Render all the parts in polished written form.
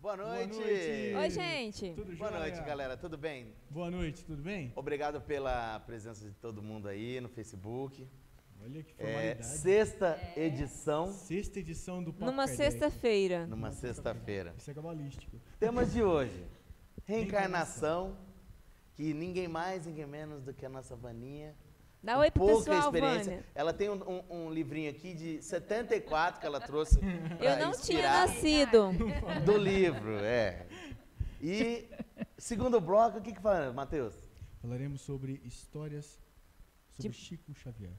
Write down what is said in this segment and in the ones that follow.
Boa noite. Boa noite. Oi, gente. Tudo Boa jóia? noite, galera. Tudo bem? Boa noite, tudo bem? Obrigado pela presença de todo mundo aí no Facebook. Olha que formalidade. Sexta edição. Sexta edição do Papo Numa Kardec. sexta-feira. Numa sexta-feira. Isso é cabalístico. Temas de hoje: reencarnação, que ninguém mais, ninguém menos do que a nossa Vaninha. Dá oi pro Pouca pessoal, experiência. Vânia. Ela tem um livrinho aqui de 74 que ela trouxe pra Eu não tinha inspirar nascido. do livro, E segundo bloco, o que fala, Matheus? Falaremos sobre histórias sobre Chico Xavier.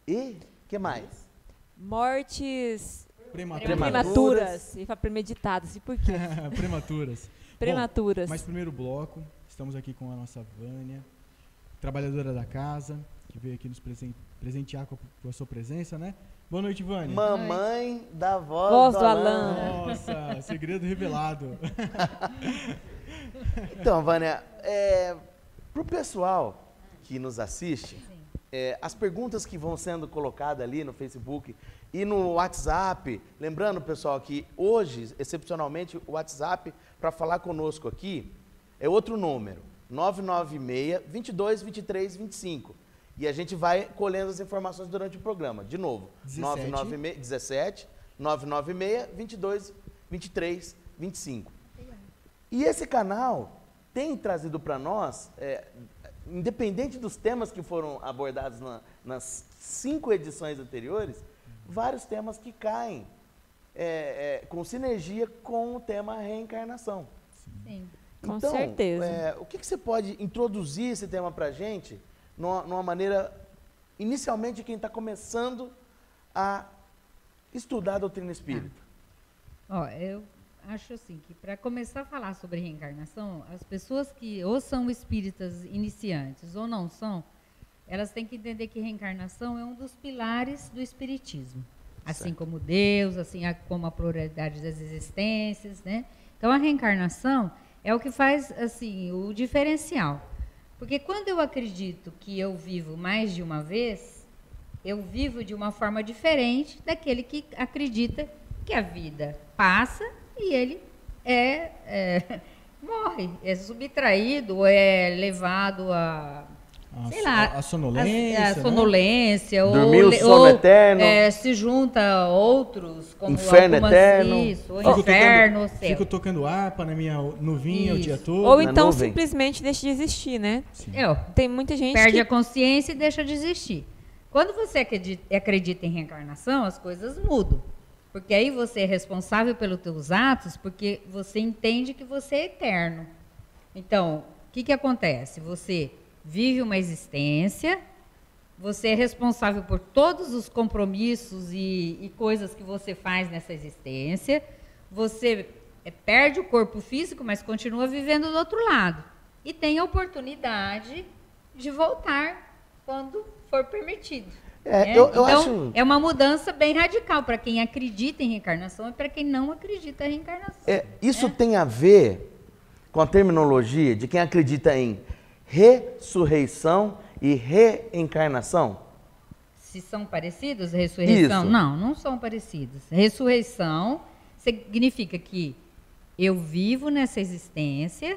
E o que mais? Mortes Prematuras. E fala premeditadas. E por quê? Prematuras. Prematuras. Bom, mas primeiro bloco, estamos aqui com a nossa Vânia, trabalhadora da casa, que veio aqui nos presentear com a sua presença, né? Boa noite, Vânia. Mamãe da Voz voz do Alan. Nossa, segredo revelado. Então, Vânia, pro pessoal que nos assiste, as perguntas que vão sendo colocadas ali no Facebook e no WhatsApp, lembrando, pessoal, que hoje, excepcionalmente, o WhatsApp, para falar conosco aqui, é outro número, 996-22-23-25. E a gente vai colhendo as informações durante o programa. De novo, 17 996-22-23-25. E esse canal tem trazido para nós, independente dos temas que foram abordados nas 5 edições anteriores, vários temas que caem com sinergia com o tema reencarnação. Sim. Com Então, certeza. o que você pode introduzir esse tema para a gente, numa maneira, inicialmente, quem está começando a estudar a doutrina espírita? Eu acho assim, que para começar a falar sobre reencarnação, as pessoas que ou são espíritas iniciantes ou não são, elas têm que entender que reencarnação é um dos pilares do espiritismo. Assim Certo. como Deus, assim como a pluralidade das existências, né? Então a reencarnação é o que faz assim o diferencial. Porque quando eu acredito que eu vivo mais de uma vez, eu vivo de uma forma diferente daquele que acredita que a vida passa e ele morre, é subtraído, ou é levado a, sei lá, A sonolência, a sonolência, ou, Dormir o sono eterno. Se junta a outros, como Inferno algumas, eterno. isso, ou Fico inferno, ou tocando, céu. fico tocando harpa na minha nuvinha o dia Isso. todo. Ou na então nuvem. simplesmente deixa de existir, né? Sim. Tem muita gente Perde que... a consciência e deixa de existir. Quando você acredita em reencarnação, as coisas mudam. Porque aí você é responsável pelos teus atos, porque você entende que você é eterno. Então, o que acontece? Você vive uma existência, você é responsável por todos os compromissos e coisas que você faz nessa existência, você perde o corpo físico, mas continua vivendo do outro lado. E tem a oportunidade de voltar quando for permitido. Eu Então, acho... é uma mudança bem radical para quem acredita em reencarnação e para quem não acredita em reencarnação. Isso tem a ver com a terminologia de quem acredita em ressurreição e reencarnação? Se são parecidos, ressurreição? Isso. Não são parecidos. Ressurreição significa que eu vivo nessa existência,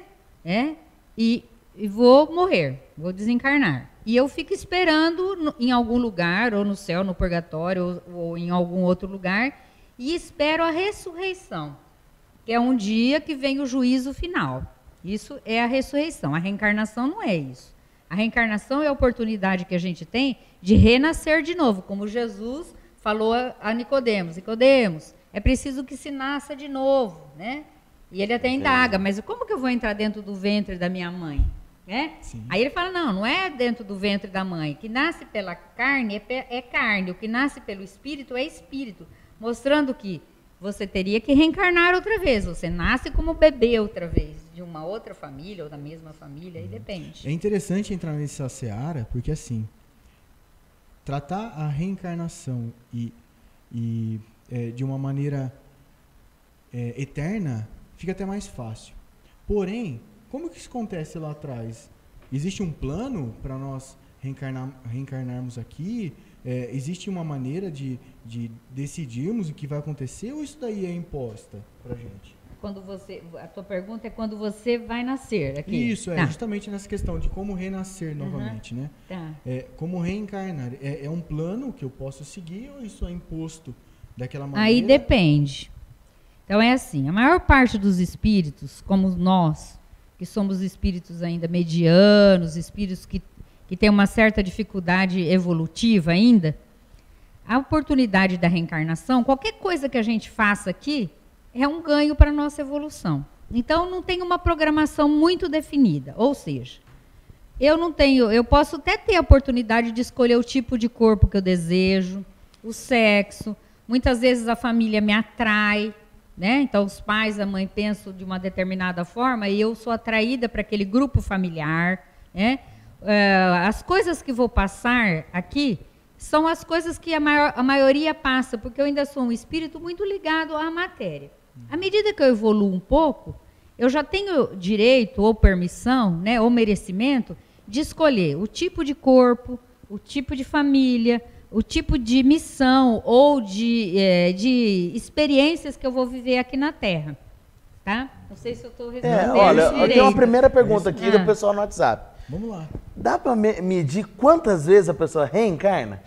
e vou morrer, vou desencarnar. E eu fico esperando em algum lugar, ou no céu, no purgatório, ou em algum outro lugar, e espero a ressurreição, que é um dia que vem o juízo final. Isso é a ressurreição. A reencarnação não é isso. A reencarnação é a oportunidade que a gente tem de renascer de novo, como Jesus falou a Nicodemos. Nicodemos, é preciso que se nasça de novo, né? E ele até indaga, mas como que eu vou entrar dentro do ventre da minha mãe? Aí ele fala, não é dentro do ventre da mãe. O que nasce pela carne é carne, o que nasce pelo espírito é espírito. Mostrando que você teria que reencarnar outra vez. Você nasce como bebê outra vez, de uma outra família ou da mesma família, aí depende. É interessante entrar nessa seara, porque assim, tratar a reencarnação de uma maneira eterna fica até mais fácil. Porém, como que isso acontece lá atrás? Existe um plano para nós reencarnarmos aqui? Existe uma maneira de decidirmos o que vai acontecer ou isso daí é imposta para a gente? quando você, a tua pergunta é quando você vai nascer aqui. Isso, Tá. justamente nessa questão de como renascer novamente, né? Tá. Como reencarnar. É um plano que eu posso seguir ou isso é imposto daquela maneira? Aí depende. Então é assim, a maior parte dos espíritos, como nós, que somos espíritos ainda medianos, espíritos que têm uma certa dificuldade evolutiva ainda, a oportunidade da reencarnação, qualquer coisa que a gente faça aqui, é um ganho para a nossa evolução. Então não tem uma programação muito definida, ou seja, eu posso até ter a oportunidade de escolher o tipo de corpo que eu desejo, o sexo, muitas vezes a família me atrai, né? Então os pais, a mãe pensam de uma determinada forma e eu sou atraída para aquele grupo familiar, né? As coisas que vou passar aqui são as coisas que a maioria passa, porque eu ainda sou um espírito muito ligado à matéria. À medida que eu evoluo um pouco, eu já tenho direito ou permissão, né, ou merecimento de escolher o tipo de corpo, o tipo de família, o tipo de missão ou de experiências que eu vou viver aqui na Terra. Tá? Não sei se eu estou respondendo Olha, eu direito. tenho uma primeira pergunta aqui do pessoal no WhatsApp. Vamos lá. Dá para medir quantas vezes a pessoa reencarna?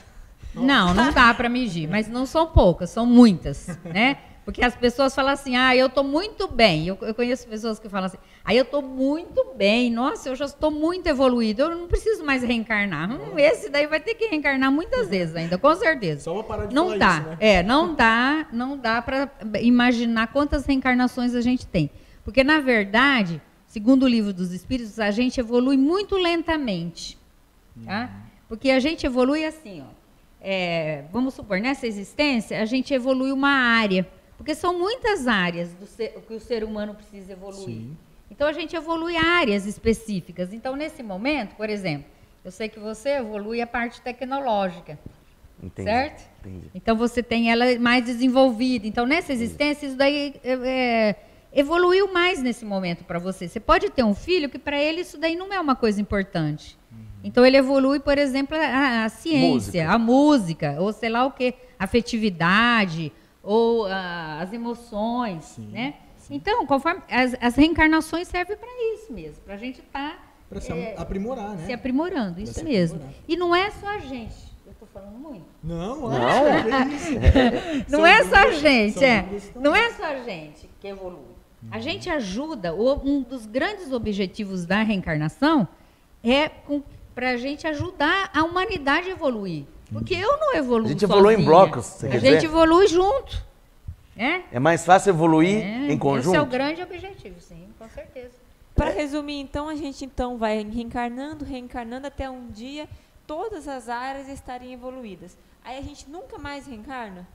Não dá para medir, mas não são poucas, são muitas, né? Porque as pessoas falam assim, eu estou muito bem. Eu conheço pessoas que falam assim, eu estou muito bem, nossa, eu já estou muito evoluído, eu não preciso mais reencarnar. Esse daí vai ter que reencarnar muitas vezes ainda, com certeza. Só vou parar de Não falar dá, isso, né? não dá para imaginar quantas reencarnações a gente tem. Porque, na verdade, segundo o Livro dos Espíritos, a gente evolui muito lentamente. Tá? Porque a gente evolui assim, vamos supor, nessa existência, a gente evolui uma área. Porque são muitas áreas que o ser humano precisa evoluir. Sim. Então, a gente evolui áreas específicas. Então, nesse momento, por exemplo, eu sei que você evolui a parte tecnológica. Entendi. Certo? Entendi. Então, você tem ela mais desenvolvida. Então, nessa existência, isso daí evoluiu mais nesse momento para você. Você pode ter um filho que, para ele, isso daí não é uma coisa importante. Então, ele evolui, por exemplo, a ciência, a música, ou sei lá o quê, a afetividade, ou as emoções, Sim, né? sim. Então, conforme as reencarnações servem para isso mesmo, para a gente estar Para se aprimorar, né? se aprimorando, isso se mesmo. aprimorar. E não é só a gente. Eu estou falando muito. Não, Não. que isso? Não é só a gente, são dúvidas também. não é só a gente que evolui. A gente ajuda, um dos grandes objetivos da reencarnação é para a gente ajudar a humanidade a evoluir. Porque eu não evoluo A gente evolui em sozinha. blocos, você A quer gente dizer? evolui junto. Né? É mais fácil evoluir em conjunto? Esse é o grande objetivo, sim, com certeza. Para resumir, então, a gente vai reencarnando até um dia todas as áreas estarem evoluídas. Aí a gente nunca mais reencarna?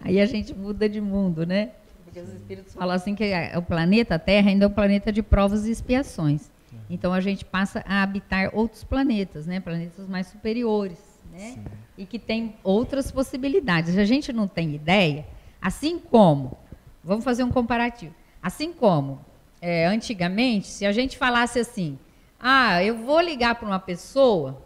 Aí a gente muda de mundo, né? Porque os espíritos falam assim que o planeta Terra ainda é um planeta de provas e expiações. Então a gente passa a habitar outros planetas, né? Planetas mais superiores, né? Sim. E que tem outras possibilidades. A gente não tem ideia, assim como, vamos fazer um comparativo, assim como antigamente, se a gente falasse assim, eu vou ligar para uma pessoa,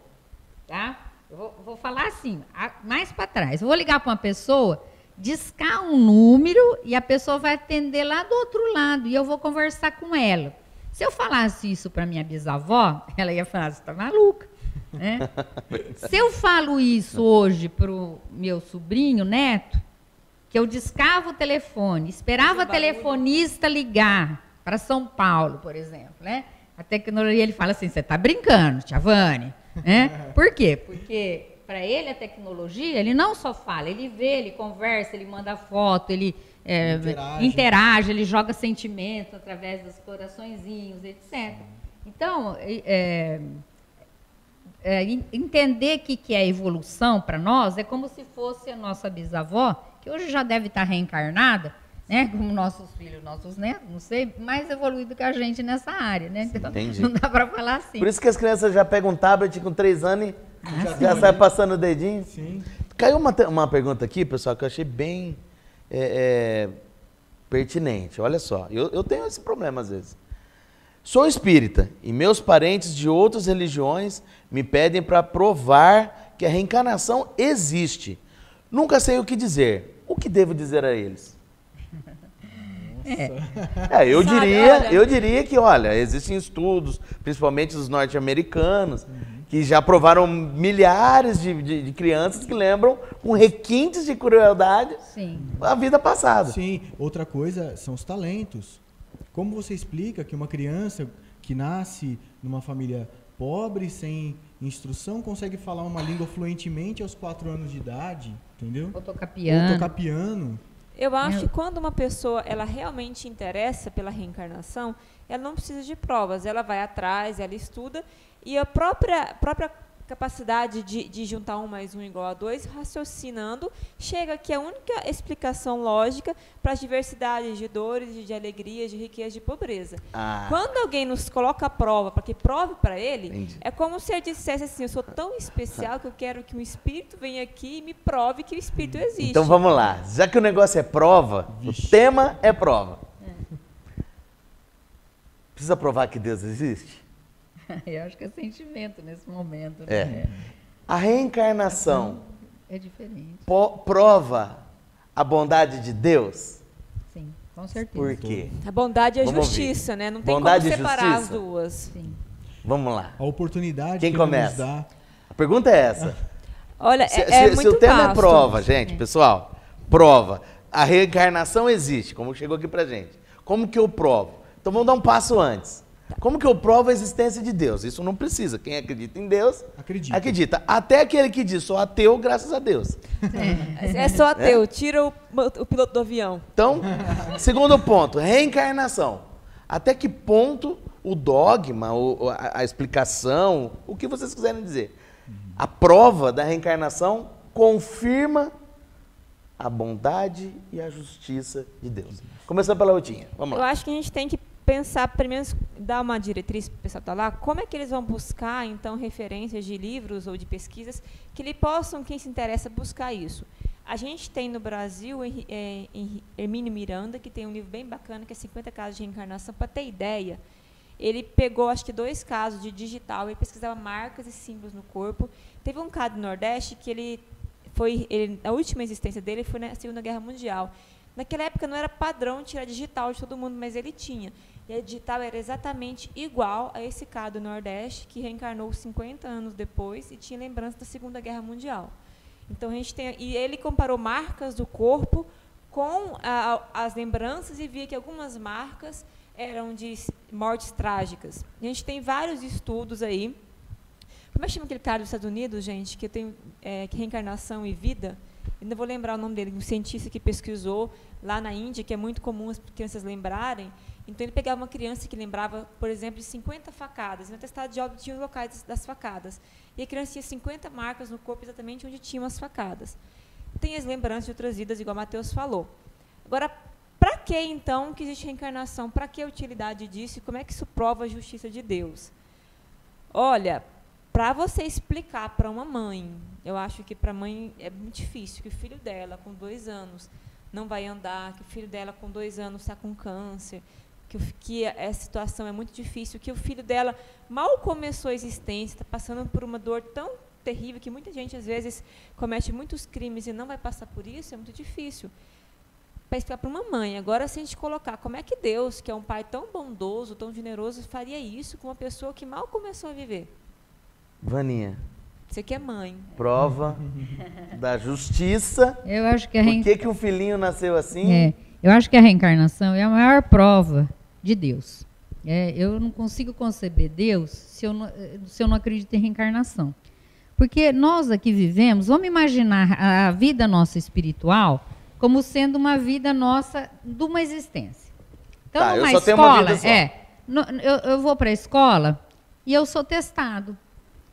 tá? Eu vou falar assim, mais para trás, eu vou ligar para uma pessoa, discar um número e a pessoa vai atender lá do outro lado e eu vou conversar com ela. Se eu falasse isso para minha bisavó, ela ia falar, você está maluca. Né? Se eu falo isso hoje para o meu sobrinho, neto, que eu discava o telefone, esperava a telefonista ligar para São Paulo, por exemplo, né? A tecnologia, ele fala assim, você está brincando, tia Vânia. Né? Por quê? Porque para ele a tecnologia, ele não só fala, ele vê, ele conversa, ele manda foto, ele interage, ele joga sentimento através dos coraçõezinhos, etc. Então, entender que é evolução para nós é como se fosse a nossa bisavó, que hoje já deve estar reencarnada, né? Como nossos filhos, nossos netos, não sei, mais evoluído que a gente nessa área, né? Então, Entendi. não dá para falar assim. Por isso que as crianças já pegam um tablet com 3 anos e já sai passando o dedinho. Sim. Caiu uma pergunta aqui, pessoal, que eu achei bem pertinente. Olha só, eu tenho esse problema às vezes. Sou espírita e meus parentes de outras religiões me pedem para provar que a reencarnação existe. Nunca sei o que dizer. O que devo dizer a eles? Eu Sabe, diria, olha- eu diria que, olha, existem estudos, principalmente os norte-americanos, que já provaram milhares de crianças que lembram com requintes de crueldade Sim. a vida passada. Sim, outra coisa são os talentos. Como você explica que uma criança que nasce numa família pobre, sem instrução, consegue falar uma língua fluentemente aos 4 anos de idade, entendeu? Ou tocar Ou piano. tocar piano. Eu acho que quando uma pessoa ela realmente interessa pela reencarnação, ela não precisa de provas, ela vai atrás, ela estuda, e a própria capacidade de juntar 1 mais 1 igual a 2, raciocinando, chega que a única explicação lógica para as diversidades de dores, de alegrias, de riqueza, de pobreza. Ah. Quando alguém nos coloca a prova para que prove para ele, Entendi. é como se eu dissesse assim, eu sou tão especial que eu quero que um espírito venha aqui e me prove que o espírito existe. Então vamos lá, já que o negócio é prova, o tema é prova. Precisa provar que Deus existe? Eu acho que é sentimento nesse momento. É. Né? A reencarnação É diferente. prova a bondade de Deus? Sim, com certeza. Por quê? A bondade e a Vamos justiça, né? Não tem Bondade e como separar justiça? as duas. Sim. Vamos lá. A oportunidade Quem que ele começa? nos dá. A pergunta é essa. Olha, Se muito o tema é vasto. prova, gente, pessoal, prova. A reencarnação existe, como chegou aqui pra gente. Como que eu provo? Então vamos dar um passo antes. Como que eu provo a existência de Deus? Isso não precisa. Quem acredita em Deus, Acredita. acredita. Até aquele que diz, sou ateu, graças a Deus. É só ateu, tira o piloto do avião. Então, segundo ponto, reencarnação. Até que ponto o dogma, a explicação, o que vocês quiserem dizer, a prova da reencarnação confirma a bondade e a justiça de Deus. Começando pela Otinha. Vamos Eu lá. acho que a gente tem que pensar, primeiro, dar uma diretriz para o pessoal que está lá, como é que eles vão buscar, então, referências de livros ou de pesquisas que eles possam, quem se interessa, buscar isso. A gente tem no Brasil Hermínio Miranda, que tem um livro bem bacana, que é 50 casos de reencarnação. Para ter ideia, ele pegou, acho que 2 casos de digital, ele pesquisava marcas e símbolos no corpo. Teve um caso no Nordeste que a última existência dele foi na Segunda Guerra Mundial. Naquela época não era padrão tirar digital de todo mundo, mas ele tinha. E a digital era exatamente igual a esse cara do Nordeste, que reencarnou 50 anos depois e tinha lembrança da Segunda Guerra Mundial. Então, a gente tem... E ele comparou marcas do corpo com as lembranças e via que algumas marcas eram de mortes trágicas. A gente tem vários estudos aí. Como é que chama aquele cara dos Estados Unidos, gente, que tem reencarnação e vida? Eu não vou lembrar o nome dele, um cientista que pesquisou lá na Índia, que é muito comum as crianças lembrarem. Então, ele pegava uma criança que lembrava, por exemplo, de 50 facadas. No atestado de óbito tinha os locais das facadas. E a criança tinha 50 marcas no corpo exatamente onde tinham as facadas. Tem as lembranças de outras vidas, igual o Matheus falou. Agora, para que, então, que existe reencarnação? Para que a utilidade disso? E como é que isso prova a justiça de Deus? Olha, para você explicar para uma mãe, eu acho que para a mãe é muito difícil, que o filho dela, com 2 anos, não vai andar, que o filho dela, com 2 anos, está com câncer, que a situação é muito difícil, que o filho dela mal começou a existência, está passando por uma dor tão terrível, que muita gente, às vezes, comete muitos crimes e não vai passar por isso, é muito difícil. Para explicar para uma mãe. Agora, se a gente colocar como é que Deus, que é um pai tão bondoso, tão generoso, faria isso com uma pessoa que mal começou a viver? Vaninha, Você que é mãe. prova da justiça. Eu acho que Por que um filhinho nasceu assim? eu acho que a reencarnação é a maior prova de Deus. Eu não consigo conceber Deus se eu não acredito em reencarnação. Porque nós aqui vivemos, vamos imaginar a vida nossa espiritual como sendo uma vida nossa de uma existência. Então, Tá, eu numa só tenho uma vida escola, eu vou para a escola e eu sou testado.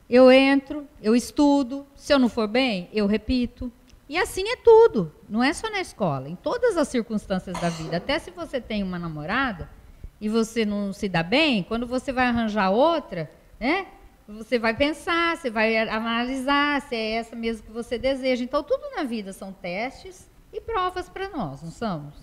Eu entro, eu estudo, se eu não for bem, eu repito. E assim é tudo, não é só na escola, em todas as circunstâncias da vida. Até se você tem uma namorada e você não se dá bem, quando você vai arranjar outra, né? Você vai pensar, você vai analisar se é essa mesmo que você deseja. Então, tudo na vida são testes e provas para nós, não somos?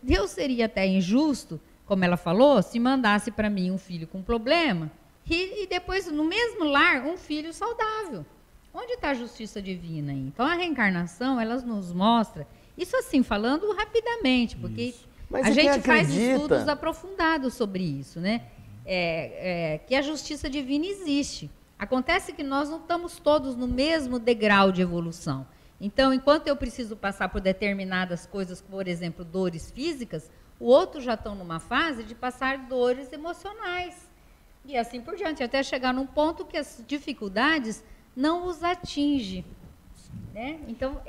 Deus seria até injusto, como ela falou, se mandasse para mim um filho com problema e depois, no mesmo lar, um filho saudável. Onde está a justiça divina aí? Então, a reencarnação, ela nos mostra, isso assim, falando rapidamente, porque Mas a e quem gente faz acredita? estudos aprofundados sobre isso, né? Que a justiça divina existe. Acontece que nós não estamos todos no mesmo degrau de evolução. Então, enquanto eu preciso passar por determinadas coisas, por exemplo, dores físicas, o outro já estão numa fase de passar dores emocionais. E assim por diante, até chegar num ponto que as dificuldades não os atingem. Né? Então,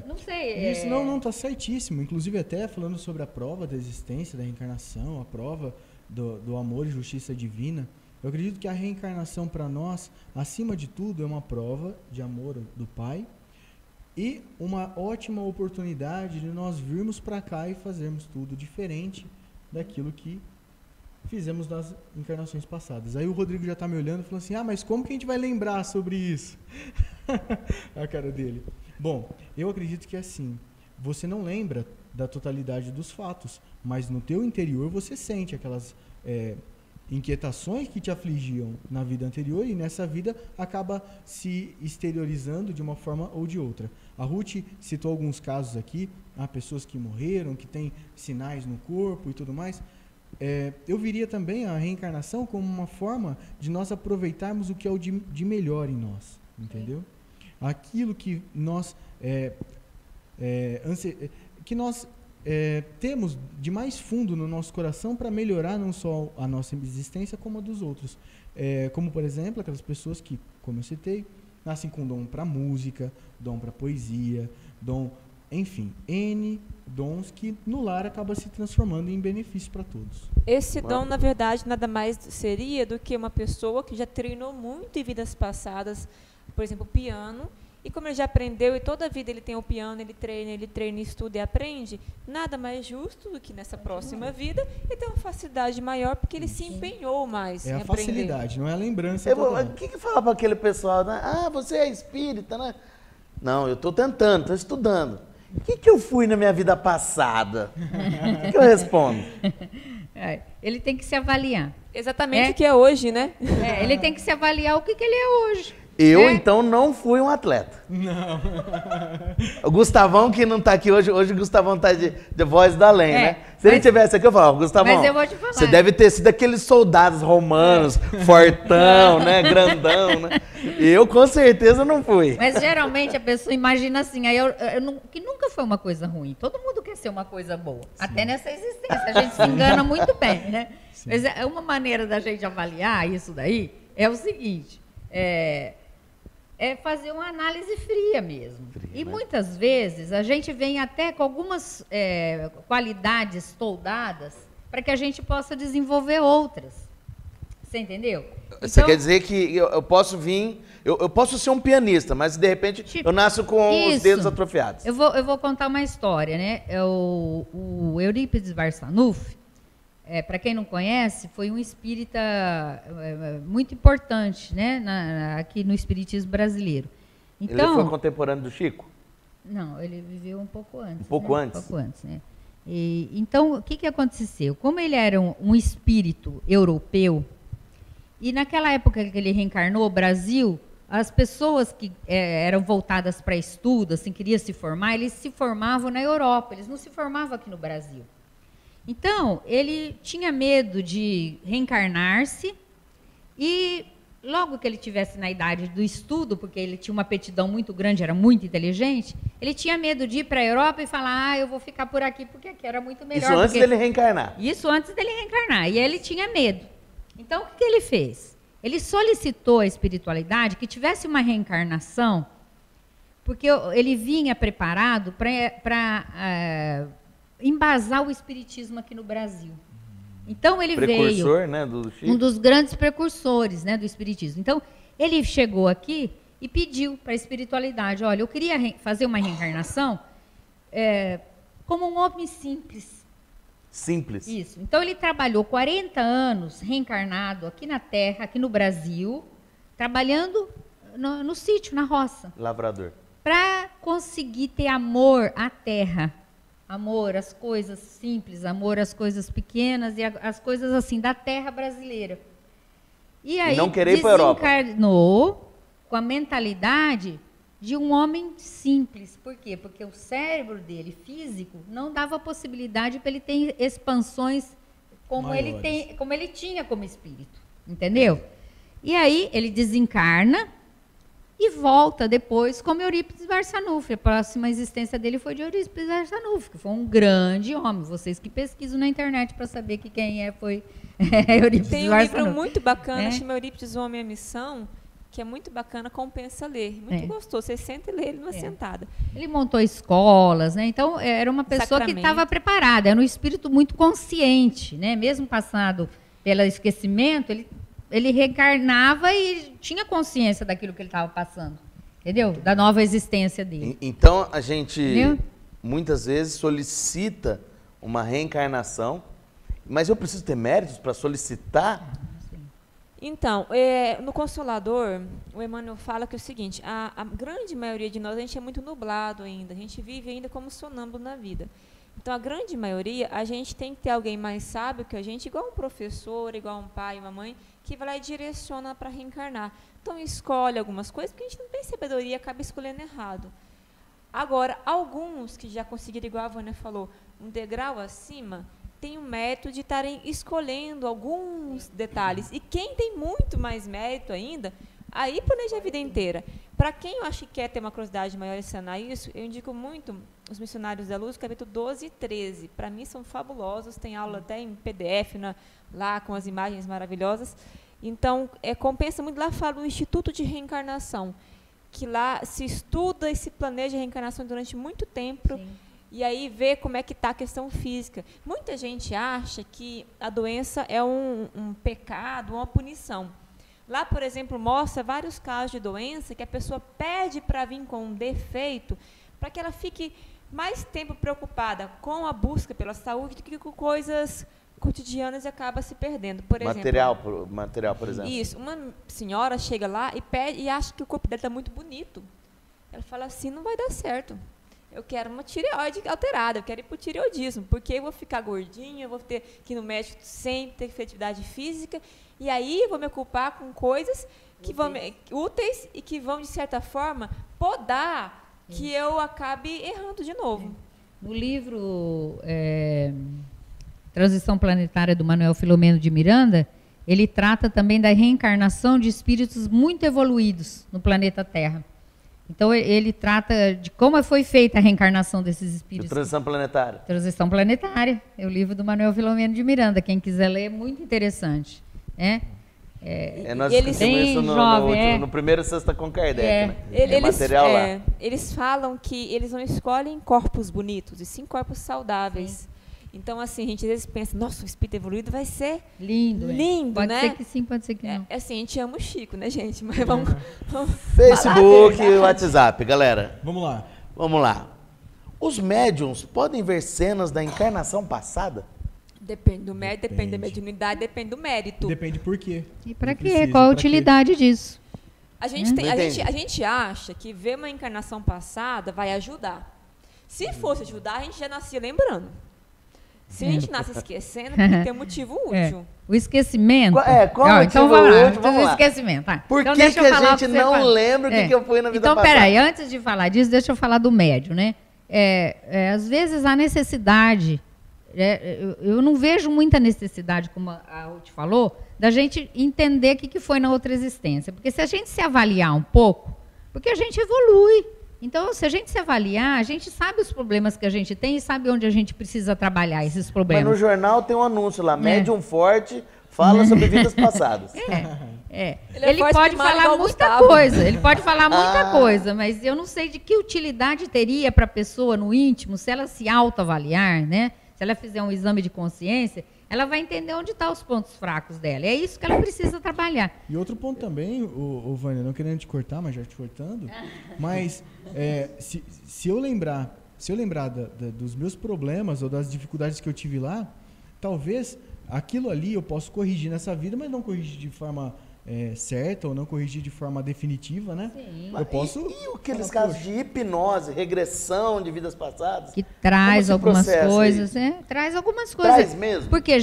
não sei. Isso não está certíssimo. Inclusive, até falando sobre a prova da existência, da reencarnação, a prova do amor e justiça divina, eu acredito que a reencarnação para nós, acima de tudo, é uma prova de amor do Pai e uma ótima oportunidade de nós virmos para cá e fazermos tudo diferente daquilo que fizemos nas encarnações passadas. Aí o Rodrigo já está me olhando e falou assim, mas como que a gente vai lembrar sobre isso? A cara dele. Bom, eu acredito que é assim, você não lembra da totalidade dos fatos, mas no teu interior você sente aquelas inquietações que te afligiam na vida anterior e nessa vida acaba se exteriorizando de uma forma ou de outra. A Ruth citou alguns casos aqui, há pessoas que morreram, que têm sinais no corpo e tudo mais. Eu viria também a reencarnação como uma forma de nós aproveitarmos o que é o de melhor em nós, entendeu? Aquilo que nós temos de mais fundo no nosso coração para melhorar não só a nossa existência, como a dos outros. Como, por exemplo, aquelas pessoas que, como eu citei, nascem com dom para música, dom para poesia, enfim, N dons que no lar acaba se transformando em benefício para todos. Esse dom, na verdade, nada mais seria do que uma pessoa que já treinou muito em vidas passadas, por exemplo, piano, e como ele já aprendeu e toda a vida ele tem o piano, ele treina, estuda e aprende, nada mais justo do que nessa próxima vida ele ter uma facilidade maior porque ele se empenhou mais em a aprender. Facilidade, não é a lembrança. O que fala para aquele pessoal, né? Você é espírita, né? Não, eu estou tentando, estou estudando. O que eu fui na minha vida passada? O que eu respondo? Ele tem que se avaliar. Exatamente o que é hoje, né? Ele tem que se avaliar o que ele é hoje. Então, não fui um atleta. Não. O Gustavão, que não está aqui hoje o Gustavão está de voz da além, né? Se ele tivesse aqui, eu falava, Gustavão, mas eu vou te falar. Você deve ter sido aqueles soldados romanos, fortão, né? Grandão, né? Eu, com certeza, não fui. Mas, geralmente, a pessoa imagina assim, que nunca foi uma coisa ruim. Todo mundo quer ser uma coisa boa. Sim. Até nessa existência. A gente se engana muito bem, né? Sim. Mas uma maneira da gente avaliar isso daí é o seguinte, fazer uma análise fria mesmo. E muitas vezes a gente vem até com algumas qualidades toldadas para que a gente possa desenvolver outras. Você entendeu? Você quer dizer que eu posso vir, eu posso ser um pianista, mas de repente eu nasço com os dedos atrofiados. Eu vou contar uma história, né? O Eurípides Barçanufo, para quem não conhece, foi um espírita muito importante, né, aqui no espiritismo brasileiro. Então, ele foi contemporâneo do Chico? Não, ele viveu um pouco antes. Um pouco antes? Um pouco antes, né? Então, o que aconteceu? Como ele era um espírito europeu, e naquela época que ele reencarnou, o Brasil, as pessoas que eram voltadas para estudo, assim, queriam se formar, eles se formavam na Europa, eles não se formavam aqui no Brasil. Então, ele tinha medo de reencarnar-se e, logo que ele tivesse na idade do estudo, porque ele tinha uma aptidão muito grande, era muito inteligente, ele tinha medo de ir para a Europa e falar, eu vou ficar por aqui porque aqui era muito melhor. Isso antes dele reencarnar? Isso antes dele reencarnar. E ele tinha medo. Então, o que ele fez? Ele solicitou à espiritualidade que tivesse uma reencarnação, porque ele vinha preparado para embasar o espiritismo aqui no Brasil. Então ele veio, né, do Chico. Um dos grandes precursores, né, do espiritismo. Então ele chegou aqui e pediu para a espiritualidade, olha, eu queria fazer uma reencarnação como um homem simples. Simples. Isso. Então ele trabalhou 40 anos reencarnado aqui na Terra, aqui no Brasil, trabalhando no sítio, na roça. Lavrador. Para conseguir ter amor à terra. Amor às coisas simples, amor às coisas pequenas e as coisas assim da terra brasileira. E aí não querer ir para a Europa. Desencarnou com a mentalidade de um homem simples. Por quê? Porque o cérebro dele, físico, não dava possibilidade para ele ter expansões como ele tinha como espírito. Entendeu? E aí ele desencarna e volta depois como Eurípides Barçanufo. A próxima existência dele foi de Eurípides Barçanufo, que foi um grande homem. Vocês que pesquisam na internet para saber que quem foi Eurípides Barçanufo. Tem um livro muito bacana, chama Eurípides, o Homem e a Missão, que é muito bacana, compensa ler. Muito gostoso. Você senta e lê ele numa sentada. Ele montou escolas, né? Então, era uma pessoa que estava preparada, era um espírito muito consciente, né? Mesmo passado pelo esquecimento, ele reencarnava e tinha consciência daquilo que ele estava passando. Entendeu? Da nova existência dele. Então, a gente muitas vezes solicita uma reencarnação, mas eu preciso ter méritos para solicitar? Então, no Consolador, o Emmanuel fala que é o seguinte, a grande maioria de nós, a gente é muito nublado ainda, a gente vive ainda como sonâmbulo na vida. Então, a grande maioria, a gente tem que ter alguém mais sábio que a gente, igual um professor, igual um pai, uma mãe, que vai lá e direciona para reencarnar. Então, escolhe algumas coisas, porque a gente não tem sabedoria e acaba escolhendo errado. Agora, alguns que já conseguiram, igual a Vânia falou, um degrau acima, tem o mérito de estarem escolhendo alguns detalhes. E quem tem muito mais mérito ainda, aí planeja a vida inteira. Para quem eu acho que quer ter uma curiosidade maior em ensinar isso, eu indico muito os Missionários da Luz, capítulo 12 e 13. Para mim são fabulosos, tem aula até em PDF, lá com as imagens maravilhosas. Então, compensa muito. Lá fala do Instituto de Reencarnação, que lá se estuda e se planeja a reencarnação durante muito tempo. Sim. E aí vê como é que está a questão física. Muita gente acha que a doença é um pecado, uma punição. Lá, por exemplo, mostra vários casos de doença que a pessoa pede para vir com um defeito, para que ela fique mais tempo preocupada com a busca pela saúde do que com coisas cotidianas e acaba se perdendo. Por exemplo, material, por exemplo. Isso. Uma senhora chega lá e pede e acha que o corpo dela está muito bonito. Ela fala assim, não vai dar certo. Eu quero uma tireoide alterada, eu quero ir para o tireoidismo, porque eu vou ficar gordinha, eu vou ter que ir no médico sem ter atividade física, e aí eu vou me ocupar com coisas que úteis e que vão, de certa forma, podar que eu acabe errando de novo. No livro Transição Planetária, do Manuel Filomeno de Miranda, ele trata também da reencarnação de espíritos muito evoluídos no planeta Terra. Então, ele trata de como foi feita a reencarnação desses espíritos. Transição Planetária. Transição Planetária. É o livro do Manuel Filomeno de Miranda. Quem quiser ler, é muito interessante. Nós discutimos isso no primeiro Sexta com Kardec. Né? Material lá. Eles falam que eles não escolhem corpos bonitos, e sim corpos saudáveis. Sim. Então, assim, a gente às vezes pensa, nossa, o espírito evoluído vai ser lindo, pode né? Pode ser que sim, pode ser que não. Assim, a gente ama o Chico, né, gente? Mas vamos Facebook e WhatsApp, galera. Vamos lá. Os médiums podem ver cenas da encarnação passada? Depende do mérito, depende da mediunidade, depende do mérito. Depende por quê. E para quê? Qual a utilidade disso? A gente acha que ver uma encarnação passada vai ajudar. Se fosse ajudar, a gente já nascia lembrando. Se a gente nasce esquecendo, porque tem um motivo útil. O esquecimento. Qual é o motivo útil? Vamos lá. Esquecimento. Por que a gente não lembra o que eu fui na vida passada? Então, peraí, antes de falar disso, deixa eu falar do médium, né? Às vezes há necessidade, eu não vejo muita necessidade, como a Ruth falou, da gente entender o que foi na outra existência. Porque se a gente se avaliar um pouco, porque a gente evolui. Então, se a gente se avaliar, a gente sabe os problemas que a gente tem e sabe onde a gente precisa trabalhar esses problemas. Mas no jornal tem um anúncio lá, médium forte, fala sobre vidas passadas. Ele pode falar muita coisa, ele pode falar muita coisa, mas eu não sei de que utilidade teria para a pessoa no íntimo, se ela se autoavaliar, né? Se ela fizer um exame de consciência, ela vai entender onde estão os pontos fracos dela. É isso que ela precisa trabalhar. E outro ponto também, Vânia, não querendo te cortar, mas já te cortando, mas se eu lembrar dos meus problemas ou das dificuldades que eu tive lá, talvez aquilo ali eu posso corrigir nessa vida, mas não corrigir de forma certa ou não corrigir de forma definitiva, né? Sim. Eu posso... E aqueles falar, casos de hipnose, regressão de vidas passadas? Que traz Como esse algumas processo coisas, aí? traz algumas coisas. Traz mesmo? Porque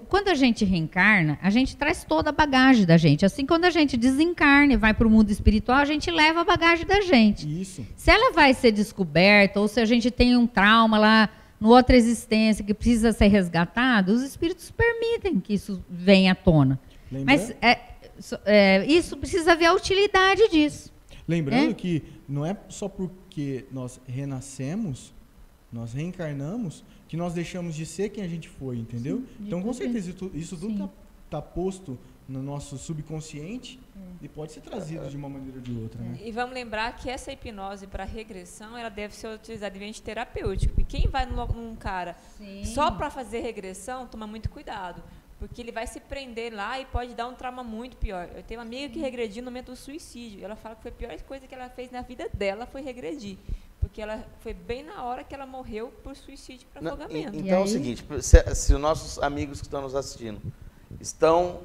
quando a gente reencarna, a gente traz toda a bagagem da gente. Assim, quando a gente desencarna e vai para o mundo espiritual, a gente leva a bagagem da gente. Isso. Se ela vai ser descoberta, ou se a gente tem um trauma lá, em outra existência, que precisa ser resgatado, os espíritos permitem que isso venha à tona. Mas isso precisa ver a utilidade disso. Lembrando que não é só porque nós renascemos, nós reencarnamos, que nós deixamos de ser quem a gente foi, entendeu? Sim, então, com certeza, isso Sim. tudo tá posto no nosso subconsciente e pode ser trazido de uma maneira ou de outra, né? E vamos lembrar que essa hipnose para regressão, ela deve ser utilizada em ambiente terapêutico. E quem vai num cara Sim. só para fazer regressão, toma muito cuidado. Porque ele vai se prender lá e pode dar um trauma muito pior. Eu tenho uma amiga que regrediu no momento do suicídio. Ela fala que foi a pior coisa que ela fez na vida dela foi regredir. Porque ela foi bem na hora que ela morreu por suicídio para afogamento. Então é o seguinte, se os nossos amigos que estão nos assistindo estão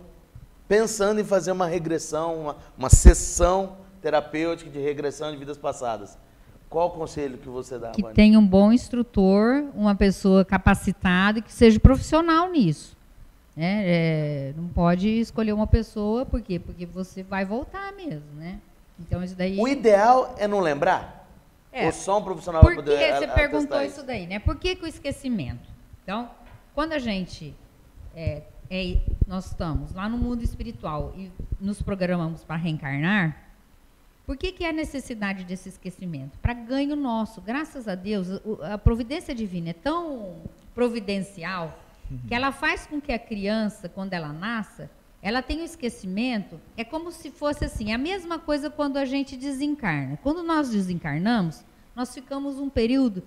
pensando em fazer uma regressão, uma sessão terapêutica de regressão de vidas passadas, qual o conselho que você dá, Que Vânia? tenha um bom instrutor, uma pessoa capacitada e que seja profissional nisso. Não pode escolher uma pessoa, por quê? Porque você vai voltar mesmo, né? Então isso daí... O ideal é não lembrar? Ou só um profissional Por vai que poder você perguntou atestar isso daí, né? Por que o esquecimento? Então, quando a gente... nós estamos lá no mundo espiritual e nos programamos para reencarnar, por que é a necessidade desse esquecimento? Para ganho nosso. Graças a Deus, a providência divina é tão providencial que ela faz com que a criança, quando ela nasça, ela tenha um esquecimento. É como se fosse assim, a mesma coisa quando a gente desencarna. Quando nós desencarnamos, nós ficamos um período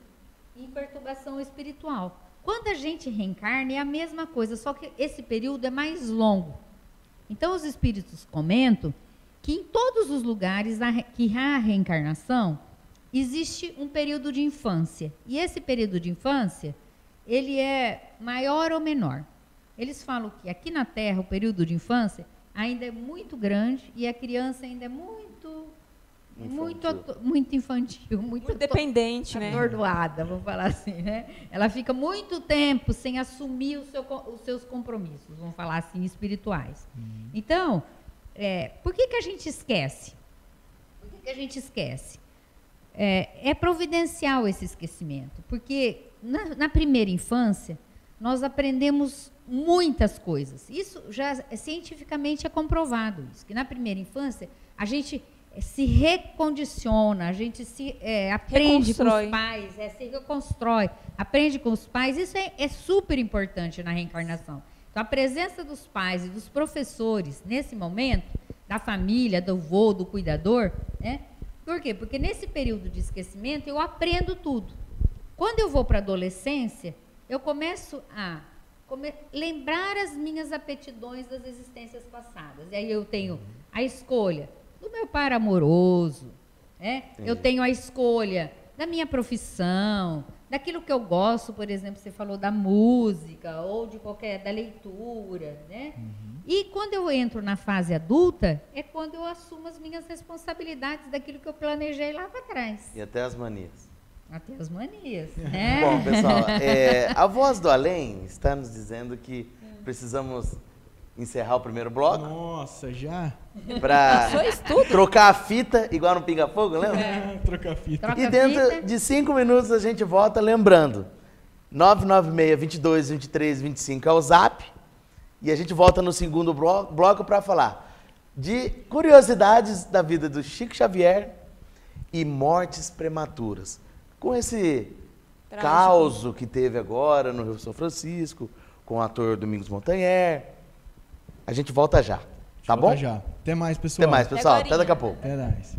em perturbação espiritual. Quando a gente reencarna, é a mesma coisa, só que esse período é mais longo. Então, os espíritos comentam que em todos os lugares que há reencarnação, existe um período de infância. E esse período de infância, ele é maior ou menor. Eles falam que aqui na Terra, o período de infância ainda é muito grande e a criança ainda é muito infantil, muito dependente, né? Atordoada, vamos falar assim, né? Ela fica muito tempo sem assumir os seus compromissos, vamos falar assim, espirituais. Então, por que a gente esquece? Por que a gente esquece? É providencial esse esquecimento, porque na primeira infância nós aprendemos muitas coisas. Isso já cientificamente é comprovado, isso, que na primeira infância a gente se recondiciona, a gente se aprende com os pais, se reconstrói, aprende com os pais. Isso é super importante na reencarnação. Então, a presença dos pais e dos professores nesse momento, da família, do avô, do cuidador, né? Por quê? Porque nesse período de esquecimento eu aprendo tudo. Quando eu vou para a adolescência, eu começo a lembrar as minhas aptidões das existências passadas. E aí eu tenho a escolha do meu par amoroso, eu tenho a escolha da minha profissão, daquilo que eu gosto, por exemplo, você falou da música ou da leitura, né? E quando eu entro na fase adulta, é quando eu assumo as minhas responsabilidades daquilo que eu planejei lá para trás. E até as manias. Até as manias, Bom, pessoal, a Voz do Além está nos dizendo que precisamos encerrar o primeiro bloco. Nossa, já? Para trocar a fita, igual no Pinga Fogo, lembra? Trocar a fita. E dentro de 5 minutos a gente volta, lembrando, 996-22-23-25 é o Zap. E a gente volta no segundo bloco para falar de curiosidades da vida do Chico Xavier e mortes prematuras. Com esse caos que teve agora no Rio São Francisco, com o ator Domingos Montanher. A gente volta já, tá bom? Volta já. Até mais, pessoal. Até mais, pessoal. Até daqui a pouco. Até mais.